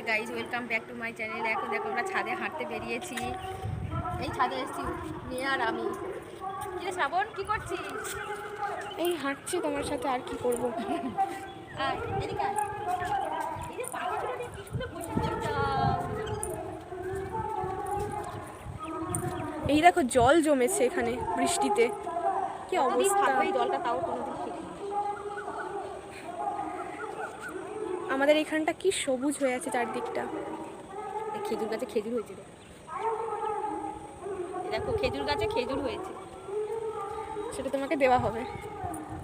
Guys, welcome back to my channel. এখন দেখো আমরা ছাদে হাঁটতে বেরিয়েছি। এই ছাদে এসেছি মেয়ে আর আমি। কি রে শ্রাবণ, কি করছিস? এই হাঁটছি তোমার সাথে, আর কি করব। এদিকে আয়। এই যে পাখিগুলো নিয়ে কি সুন্দর বসে আছে। এই দেখো জল জমেছে এখানে বৃষ্টিতে, কি অবস্থা। এই জলটা তাও কোনোদিন ঠিক না। আমাদের এখানটা কি সবুজ হয়ে আছে চারদিকটা। খেজুর গাছে খেজুর হয়েছে, দেখো খেজুর গাছে খেজুর হয়েছে। সেটা তোমাকে দেওয়া হবে।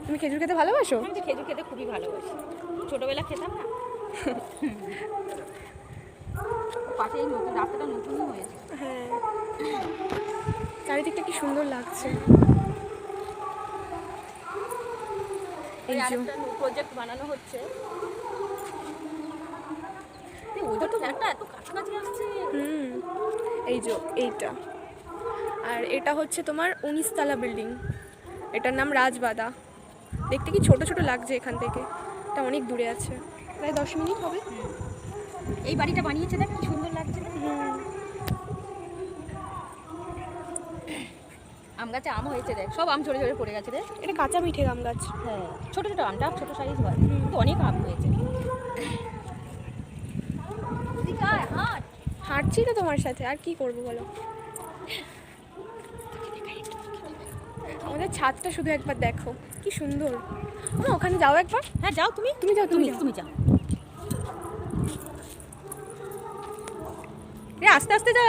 তুমি খেজুর খেতে ভালোবাসো? আমি তো খেজুর খেতে খুবই ভালোবাসি, ছোটবেলা খেতাম না। পাশে এই নতুন রাস্তাটা নতুনই হয়েছে। হ্যাঁ, চারিদিকটা কি সুন্দর লাগছে। এই যে প্রজেক্ট বানানো হচ্ছে। ওইটা তো একটা এত কাছাকাছি আসছে। এই যে এইটা, আর এটা হচ্ছে তোমার 19 তলা বিল্ডিং। এটার নাম রাজবাদা। দেখতে কি ছোট ছোট লাগছে এখান থেকে, এটা অনেক দূরে আছে, প্রায় 10 মিনিট হবে। এই বাড়িটা বানিয়েছে, দেখ কি সুন্দর লাগছে। আম গাছে আম হয়েছে, দেখ সব আম ঝরে ঝরে পড়ে গেছে রে। এটা কাঁচা মিঠে আম গাছ। হ্যাঁ, ছোট ছোট আমটা ছোট সাইজ হয়, কিন্তু অনেক আম হয়েছে। হাঁটছি তো তোমার সাথে, আর কি করবো বলো। আমাদের ছাদটা শুধু একবার দেখো, কি সুন্দর। ওখানে যাও একবার। হ্যাঁ যাও, তুমি যাও, তুমি যাও। রে আস্তে আস্তে যা।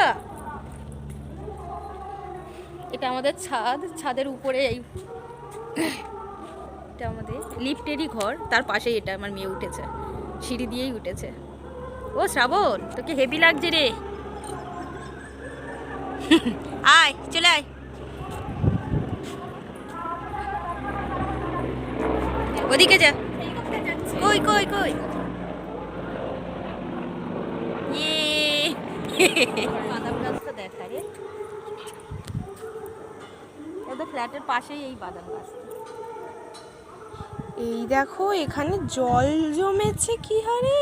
এটা আমাদের ছাদ, ছাদের উপরে এই এটা আমাদের লিফটেরই ঘর, তার পাশেই এটা আমার মেয়ে উঠেছে, সিঁড়ি দিয়েই উঠেছে। ও শ্রাবণ, তোকে হেভি লাগছে রে। আয় চলে আয়। ওদিকে যা। কই কই কই বাদাম গাছটা দেখা রে, ওদের ফ্ল্যাটের পাশেই এই বাদাম গাছ। এই দেখো এখানে জল জমেছে, কি হারে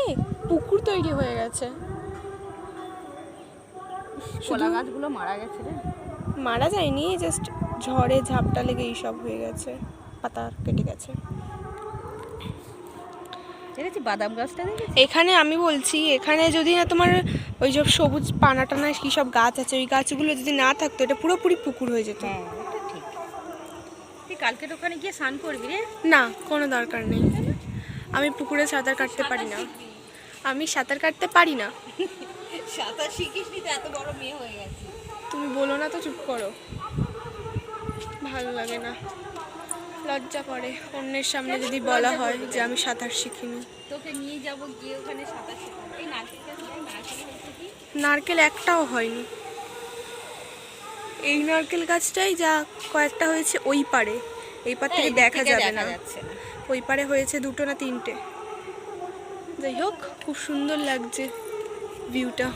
পুকুর তৈরি হয়ে গেছে। কলা গাছগুলো মারা গেছে রে। মারা যায়নি, জাস্ট ঝড়ে ঝাপটা লেগে এইসব হয়ে গেছে, পাতা কেটে গেছে। দেখেছি বাদাম গাছটা, দেখেছি। এখানে আমি বলছি, এখানে যদি না তোমার ওই সব সবুজ পানা টানা কী সব গাছ আছে, ওই গাছগুলো যদি না থাকতো, এটা পুরোপুরি পুকুর হয়ে যেত। হ্যাঁ এটা ঠিক। তুই কালকে ওখানে গিয়ে স্নান করবি রে? না, কোনো দরকার নেই। আমি পুকুরে সাঁতার কাটতে পারি না। আমি সাঁতার কাটতে পারি না। সাঁতার শিখিস নি তো, এত বড় মেয়ে হয়ে গেছে। তুমি বলো না তো, চুপ করো। ভালো লাগে না, লজ্জা করে অন্যের সামনে যদি বলা হয় যে আমি সাঁতার শিখিনি। তোকে নিয়ে যাব, গিয়ে ওখানে সাঁতার শেখাবো। এই নারকেল গাছ, নারকেল হয়েছে কি? নারকেল একটাও হয়নি। এই নারকেল গাছটাই যা কয়েকটা হয়েছে ওই পারে, এই পার থেকে দেখা যাবে না। ওই পারে হয়েছে 2টো না 3টে। যাই হোক, খুব সুন্দর লাগছে ভিউটা।